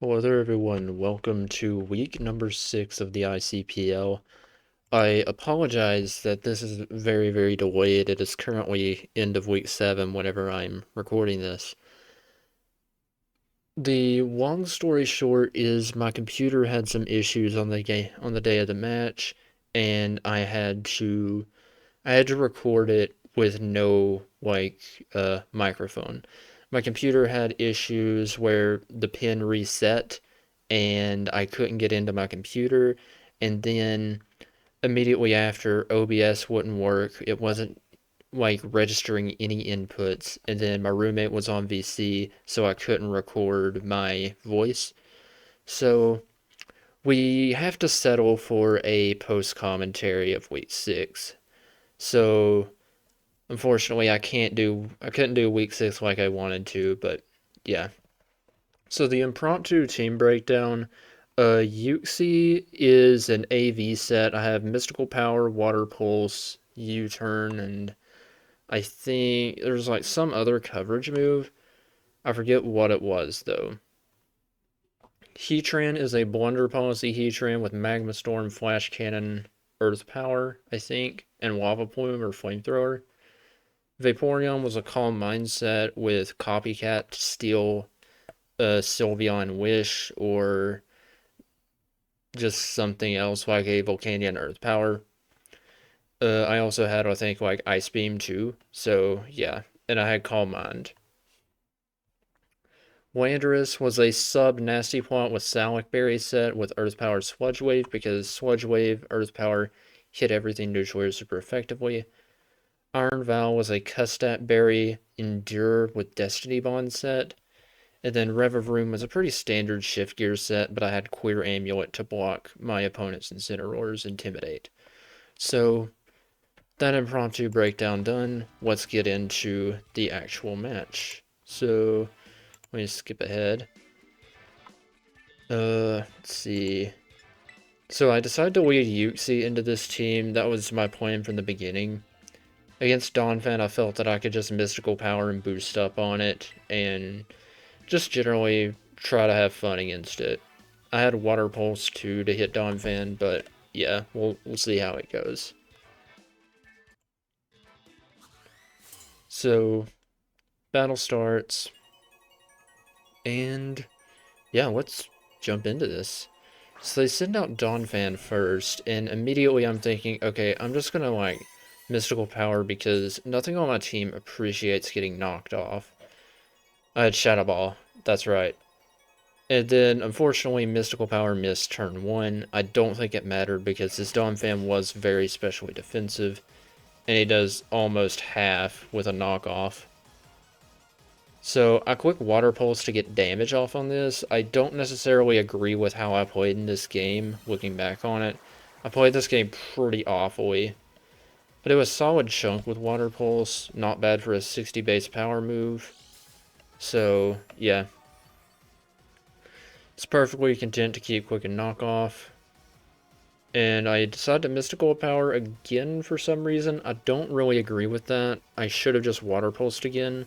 Hello there, everyone. Welcome to week number 6 of the ICPL. I apologize that this is very delayed. It is currently end of week 7 whenever I'm recording this. The long story short is my computer had some issues on the day of the match, and I had to record it with no microphone. My computer had issues where the pin reset and I couldn't get into my computer, and then immediately after OBS wouldn't work. It wasn't registering any inputs, and then my roommate was on VC, so I couldn't record my voice. So we have to settle for a post commentary of week 6. So unfortunately, I couldn't do week 6 like I wanted to, but yeah. So the impromptu team breakdown, Yuxi is an AV set. I have Mystical Power, Water Pulse, U-Turn, and I think there's like some other coverage move. I forget what it was though. Heatran is a Blunder Policy Heatran with Magma Storm, Flash Cannon, Earth Power, I think, and Lava Plume or Flamethrower. Vaporeon was a Calm Mindset with Copycat, Steel, Sylveon Wish, or just something else like a Volcanion Earth Power. I also had, I think, like Ice Beam too. So yeah, and I had Calm Mind. Landorus was a sub Nasty Plot with Salic Berry set with Earth Power Sludge Wave because Sludge Wave, Earth Power hit everything neutral super effectively. Iron Vow was a CUSTAP Berry Endure with Destiny Bond set. And then Rev of Room was a pretty standard shift gear set, but I had Queer Amulet to block my opponent's Incineroar's Intimidate. So, that impromptu breakdown done, let's get into the actual match. So, let me skip ahead. Let's see. So I decided to lead Yuxi into this team. That was my plan from the beginning. Against Donphan, I felt that I could just Mystical Power and boost up on it, and just generally try to have fun against it. I had Water Pulse too to hit Donphan, but yeah, we'll see how it goes. So, battle starts, and yeah, let's jump into this. So they send out Donphan first, and immediately I'm thinking, okay, I'm just gonna Mystical Power because nothing on my team appreciates getting knocked off. I had Shadow Ball, that's right. And then, unfortunately, Mystical Power missed turn 1. I don't think it mattered because this Donphan was very specially defensive, and he does almost half with a knockoff. So I click Water Pulse to get damage off on this. I don't necessarily agree with how I played in this game, looking back on it. I played this game pretty awfully. But it was solid chunk with Water Pulse, not bad for a 60 base power move. So, yeah. It's perfectly content to keep quick and knockoff. And I decided to Mystical Power again for some reason. I don't really agree with that. I should have just Water Pulsed again,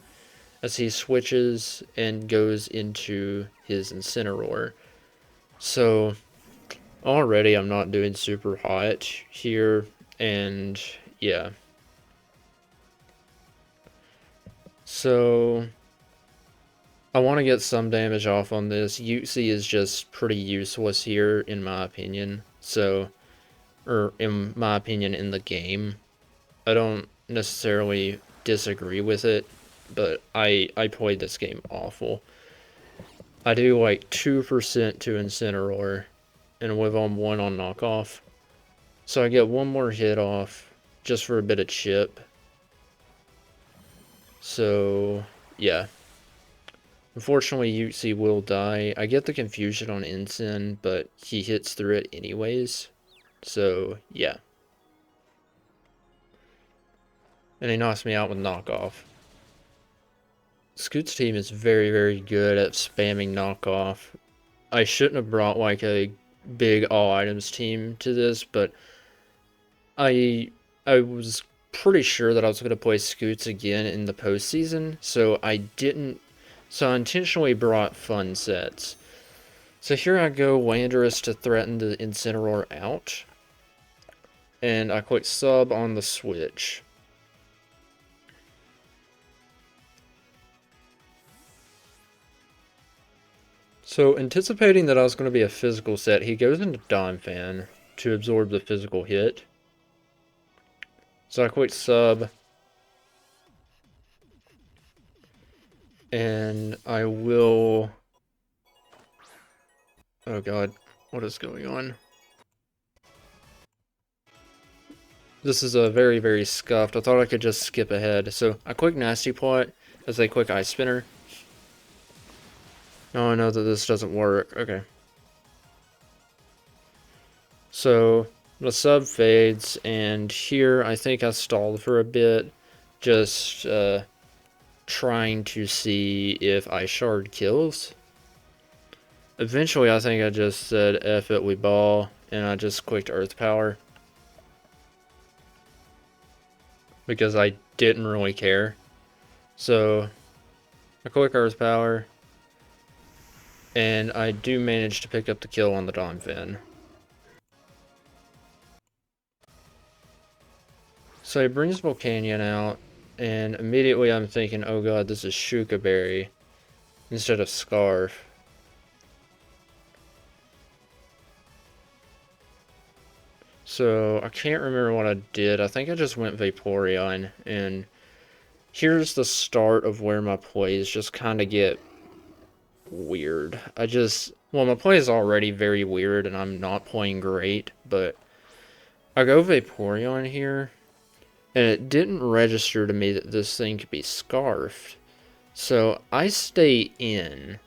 as he switches and goes into his Incineroar. So, already I'm not doing super hot here, and yeah. So, I want to get some damage off on this. Yuxi is just pretty useless here, in my opinion. So, or in my opinion, in the game. I don't necessarily disagree with it, but I played this game awful. I do like 2% to Incineroar and live on 1 on knockoff. So I get one more hit off just for a bit of chip. So, yeah. Unfortunately, Yuxi will die. I get the confusion on Incin, but he hits through it anyways. So, yeah. And he knocks me out with knockoff. Scoot's team is very good at spamming knockoff. I shouldn't have brought like a big all items team to this, but I was pretty sure that I was going to play Scoots again in the postseason, so I didn't. So I intentionally brought fun sets. So here I go, Wanderous to threaten the Incineroar out. And I click sub on the switch. So anticipating that I was going to be a physical set, he goes into Donphan to absorb the physical hit. So I click sub. And I will... Oh god, what is going on? This is a very, very scuffed. I thought I could just skip ahead. So I click Nasty Plot as they click Ice Spinner. Now I know that this doesn't work. Okay. So the sub fades, and here I think I stalled for a bit, just trying to see if Ice Shard kills. Eventually I think I just said F it, we ball, and I just clicked Earth Power. Because I didn't really care. So I click Earth Power, and I do manage to pick up the kill on the Donphan. So he brings Volcanion out, and immediately I'm thinking, oh god, this is Shuka Berry instead of Scarf. So I can't remember what I did. I think I just went Vaporeon, and here's the start of where my plays just kind of get weird. Well, my play is already very weird, and I'm not playing great, but I go Vaporeon here, and it didn't register to me that this thing could be Scarfed. So I stay in.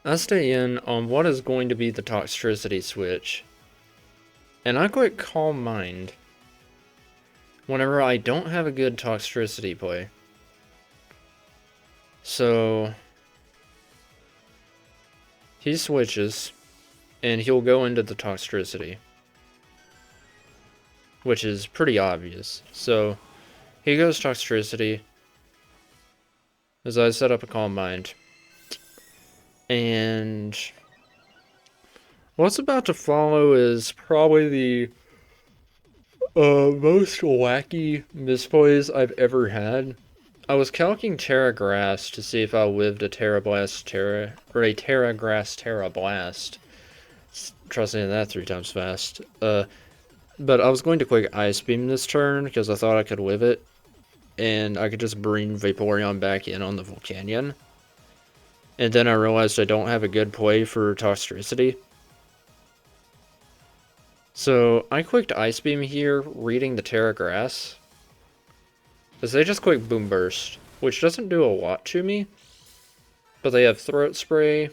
I stay in on what is going to be the Toxtricity switch. And I click Calm Mind whenever I don't have a good Toxtricity play. So he switches, and he'll go into the Toxtricity, which is pretty obvious. So he goes Toxtricity as I set up a Calm Mind. And what's about to follow is probably the most wacky misplays I've ever had. I was calcing Terra Grass to see if I lived a Terra Blast Terra, or a Terra Grass Terra Blast. Try saying that 3 times fast. But I was going to quick Ice Beam this turn because I thought I could live it, and I could just bring Vaporeon back in on the Volcanion. And then I realized I don't have a good play for Toxtricity. So I clicked Ice Beam here, reading the Terra Grass, as they just click Boom Burst, which doesn't do a lot to me, but they have Throat Spray,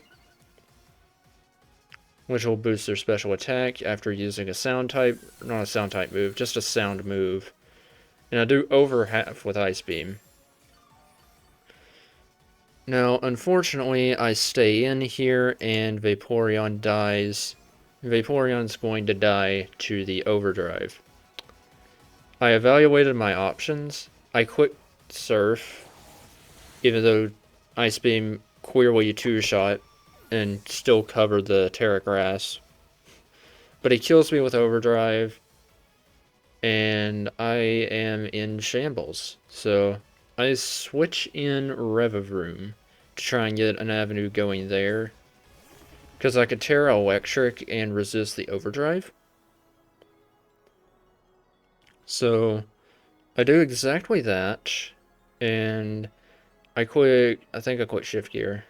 which will boost their special attack after using a sound type, not a sound type move, just a sound move. And I do over half with Ice Beam. Now, unfortunately, I stay in here and Vaporeon dies. Vaporeon's going to die to the Overdrive. I evaluated my options. I clicked Surf, even though Ice Beam clearly two-shot and still covered the Terra Grass. But he kills me with Overdrive, and I am in shambles. So I switch in Revavroom to try and get an avenue going there, because I could Terra Electric and resist the Overdrive. So I do exactly that, and I think I quit Shift Gear.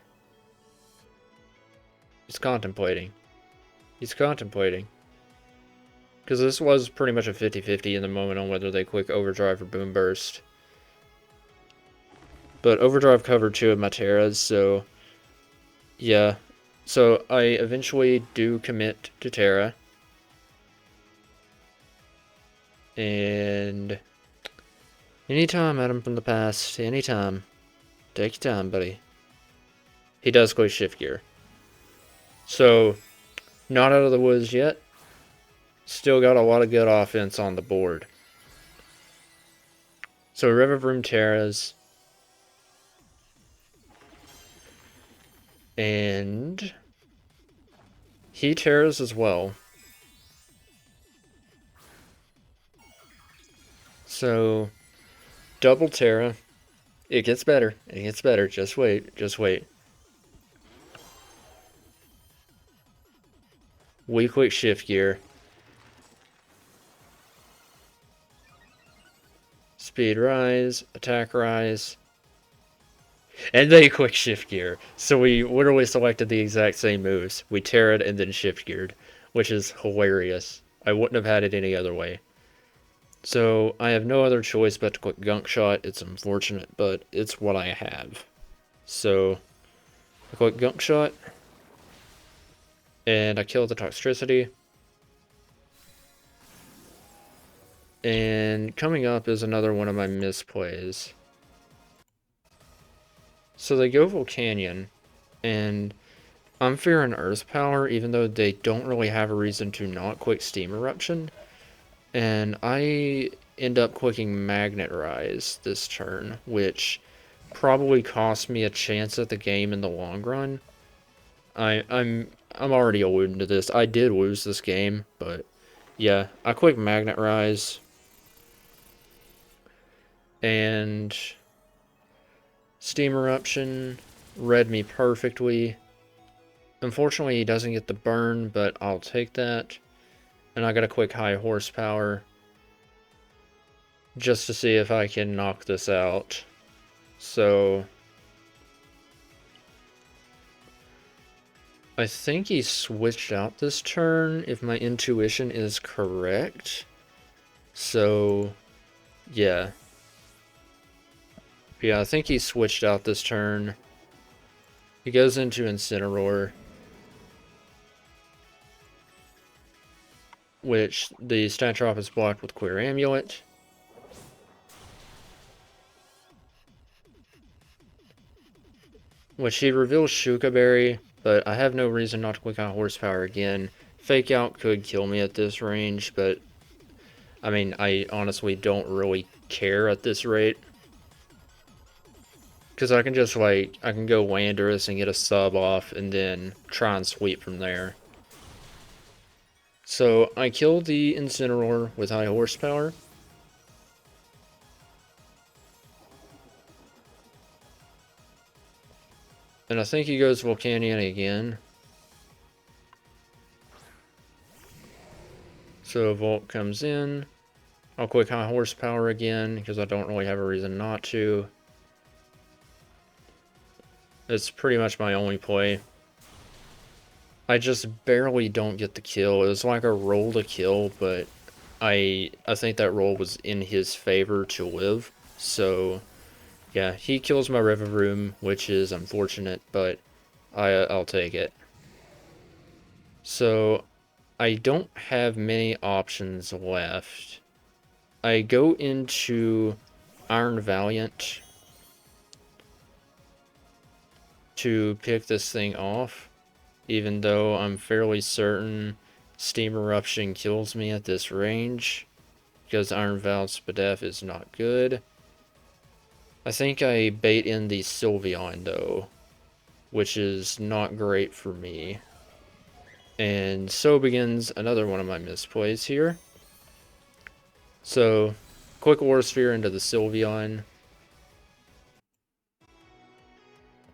He's contemplating. He's contemplating. Because this was pretty much a 50-50 in the moment on whether they quick Overdrive or Boom Burst. But Overdrive covered 2 of my Terras, so yeah. So I eventually do commit to Terra. And anytime, Adam from the past, anytime. Take your time, buddy. He does click Shift Gear. So, not out of the woods yet. Still got a lot of good offense on the board. So Revavroom Terras. And he tears as well. So, double Terra. It gets better. It gets better. Just wait. Just wait. We quick shift gear. Speed rise. Attack rise. And they quick shift gear. So we literally selected the exact same moves. We tear it and then shift geared, which is hilarious. I wouldn't have had it any other way. So I have no other choice but to click gunk shot. It's unfortunate, but it's what I have. So I click gunk shot, and I kill the toxicity. And coming up is another one of my misplays. So they go Volcanion, and I'm fearing Earth Power, even though they don't really have a reason to not quick Steam Eruption. And I end up clicking Magnet Rise this turn, which probably cost me a chance at the game in the long run. I'm already alluding to this. I did lose this game, but yeah, I click Magnet Rise, and Steam Eruption read me perfectly. Unfortunately, he doesn't get the burn, but I'll take that. And I got a quick high horsepower just to see if I can knock this out. So I think he switched out this turn, if my intuition is correct. So yeah. Yeah, I think he switched out this turn. He goes into Incineroar, which the stat drop is blocked with Queer Amulet. Which he reveals Shuka Berry, but I have no reason not to click on Horsepower again. Fake Out could kill me at this range, but I mean, I honestly don't really care at this rate. Because I can just, like, I can go Landorus and get a sub off and then try and sweep from there. So I kill the Incineroar with high horsepower. And I think he goes Volcanion again. So Volt comes in. I'll quick high horsepower again because I don't really have a reason not to. It's pretty much my only play. I just barely don't get the kill. It was like a roll to kill, but I think that roll was in his favor to live. So yeah, he kills my Rivaroom, which is unfortunate, but I'll take it. So I don't have many options left. I go into Iron Valiant to pick this thing off, even though I'm fairly certain Steam Eruption kills me at this range, because Iron Valiant's Spadef is not good. I think I bait in the Sylveon though, which is not great for me. And so begins another one of my misplays here. So, quick Aura Sphere into the Sylveon.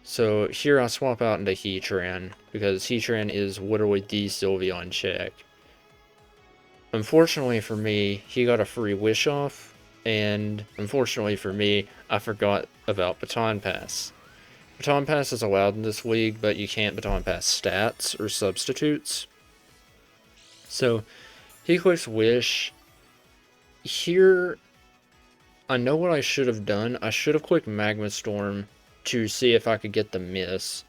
So here I swap out into Heatran, because Heatran is literally the Sylveon check. Unfortunately for me, he got a free Wish off, and unfortunately for me, I forgot about Baton Pass. Baton Pass is allowed in this league, but you can't Baton Pass stats or substitutes. So he clicks Wish. Here, I know what I should have done. I should have clicked Magma Storm to see if I could get the miss.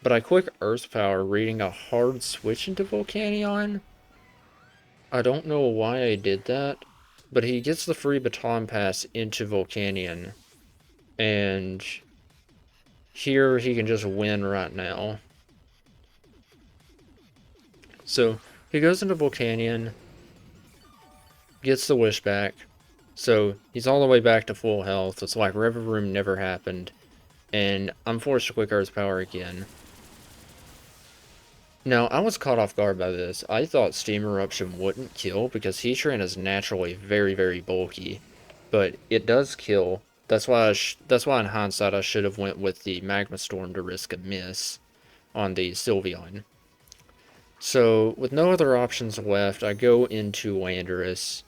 But I click Earth Power, reading a hard switch into Volcanion. I don't know why I did that, but he gets the free Baton Pass into Volcanion. And here he can just win right now. So he goes into Volcanion, gets the Wish back. So he's all the way back to full health. It's like Rivaroom never happened. And I'm forced to quick Earth Power again. Now, I was caught off guard by this. I thought Steam Eruption wouldn't kill because Heatran is naturally very, very bulky, but it does kill. That's why in hindsight I should have went with the Magma Storm to risk a miss on the Sylveon. So, with no other options left, I go into Landorus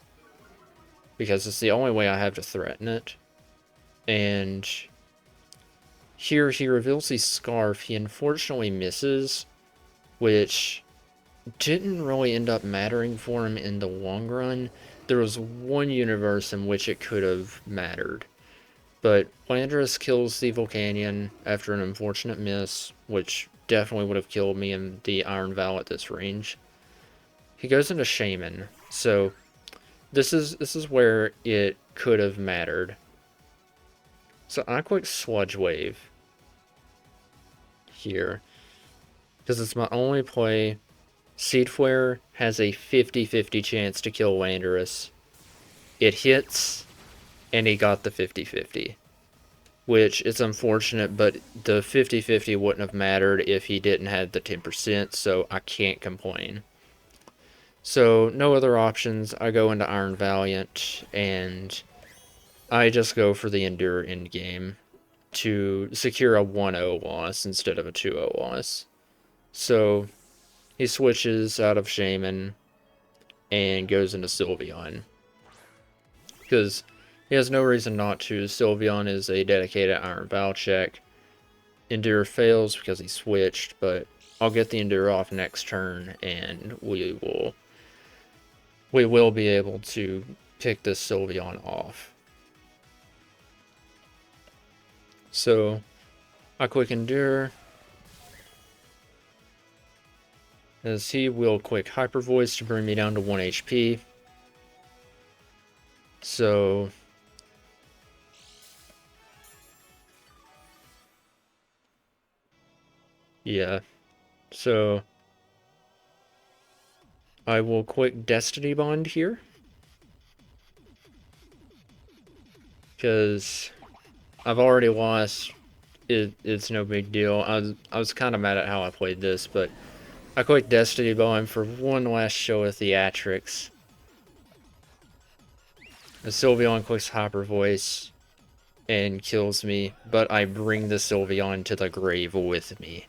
because it's the only way I have to threaten it. And here he reveals the Scarf. He unfortunately misses, which didn't really end up mattering for him in the long run. There was one universe in which it could have mattered. But Landorus kills the Volcanion after an unfortunate miss, which definitely would have killed me in the Iron Vow at this range. He goes into Shaman, so this is where it could have mattered. So I quick Sludge Wave here, because it's my only play. Seed Flare has a 50-50 chance to kill Landorus. It hits, and he got the 50-50. Which is unfortunate, but the 50-50 wouldn't have mattered if he didn't have the 10%, so I can't complain. So, no other options. I go into Iron Valiant, and I just go for the Endure endgame to secure a 1-0 loss instead of a 2-0 loss. So, he switches out of Shaman and goes into Sylveon. Because he has no reason not to. Sylveon is a dedicated Iron Vow check. Endure fails because he switched, but I'll get the Endure off next turn, and we will be able to pick this Sylveon off. So I quick Endure, as he will quick Hyper Voice to bring me down to 1 HP. So yeah, so I will quick Destiny Bond here, because I've already lost. It's no big deal. I was kind of mad at how I played this, but I quick Destiny Bond for one last show of theatrics. The Sylveon clicks Hyper Voice and kills me, but I bring the Sylveon to the grave with me.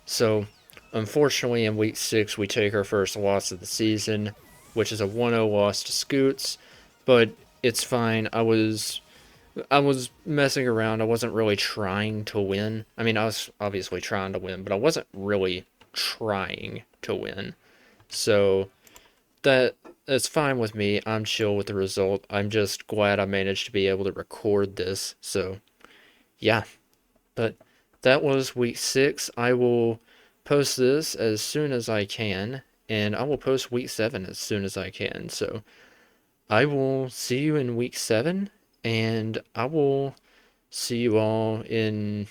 So, unfortunately, in Week 6, we take our first loss of the season, which is a 1-0 loss to Scoots, but it's fine. I was messing around. I wasn't really trying to win. I mean, I was obviously trying to win, but I wasn't really trying to win. So, that's fine with me. I'm chill with the result. I'm just glad I managed to be able to record this. So, yeah. But that was week 6. I will post this as soon as I can, and I will post week 7 as soon as I can. So, I will see you in week 7, and I will see you all in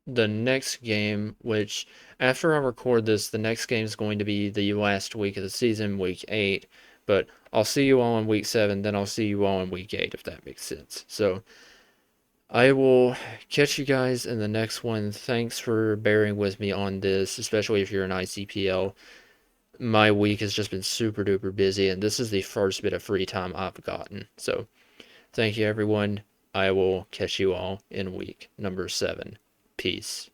the next game, which after I record this, the next game is going to be the last week of the season, week 8. But I'll see you all in week 7, then I'll see you all in week 8, if that makes sense. So I will catch you guys in the next one. Thanks for bearing with me on this, especially if you're an ICPL. My week has just been super duper busy, and this is the first bit of free time I've gotten. So thank you, everyone. I will catch you all in week number 7. Peace.